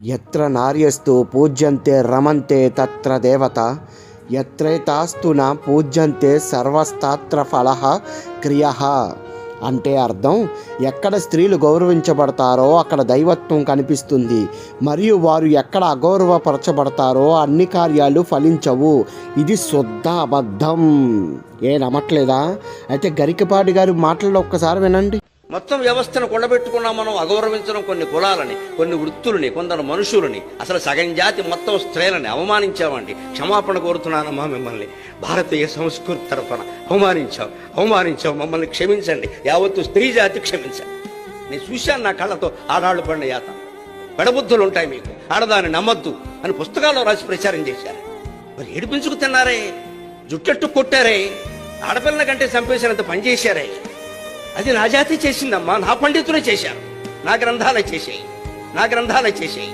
యత్ర నార్యస్తు పూజ్యంతే రమంతే తత్ర దేవత యత్రైతాస్తు న పూజ్యంతే సర్వస్తాత్ర ఫలః క్రియః. అంటే అర్థం, ఎక్కడ స్త్రీలు గౌరవించబడతారో అక్కడ దైవత్వం కనిపిస్తుంది, మరియు వారు ఎక్కడ అగౌరవపరచబడతారో అన్ని కార్యాలు ఫలించవు. ఇది శుద్ధ అబద్ధం. నమ్మట్లేదా? అయితే గరికపాటి గారి మాటల్లో ఒక్కసారి వినండి. మొత్తం వ్యవస్థను కొండబెట్టుకున్నాం మనం. అగౌరవించడం కొన్ని కులాలని, కొన్ని వృత్తులని, కొందరు మనుషులని, అసలు సగం జాతి మొత్తం స్త్రీలని అవమానించామండి. క్షమాపణ కోరుతున్నానమ్మా మిమ్మల్ని. భారతీయ సంస్కృతి తరఫున అవమానించాం మమ్మల్ని క్షమించండి. యావత్తు స్త్రీ జాతి క్షమించండి. నేను చూశాను నా కళ్ళతో ఆడాళ్ళు పడిన యాత. పెడబుద్ధులు ఉంటాయి మీకు, ఆడదాన్ని నమ్మద్దు అని పుస్తకాల్లో రాసి ప్రచారం చేశారు. మరి ఏడిపించుకు తిన్నారే, జుట్టెట్టు కొట్టారే, ఆడపిల్లల కంటే చంపేసినంత పనిచేశారే. అది నా జాతి చేసిందమ్మా, నా పండితులే చేశారు, నా గ్రంథాలే చేసాయి.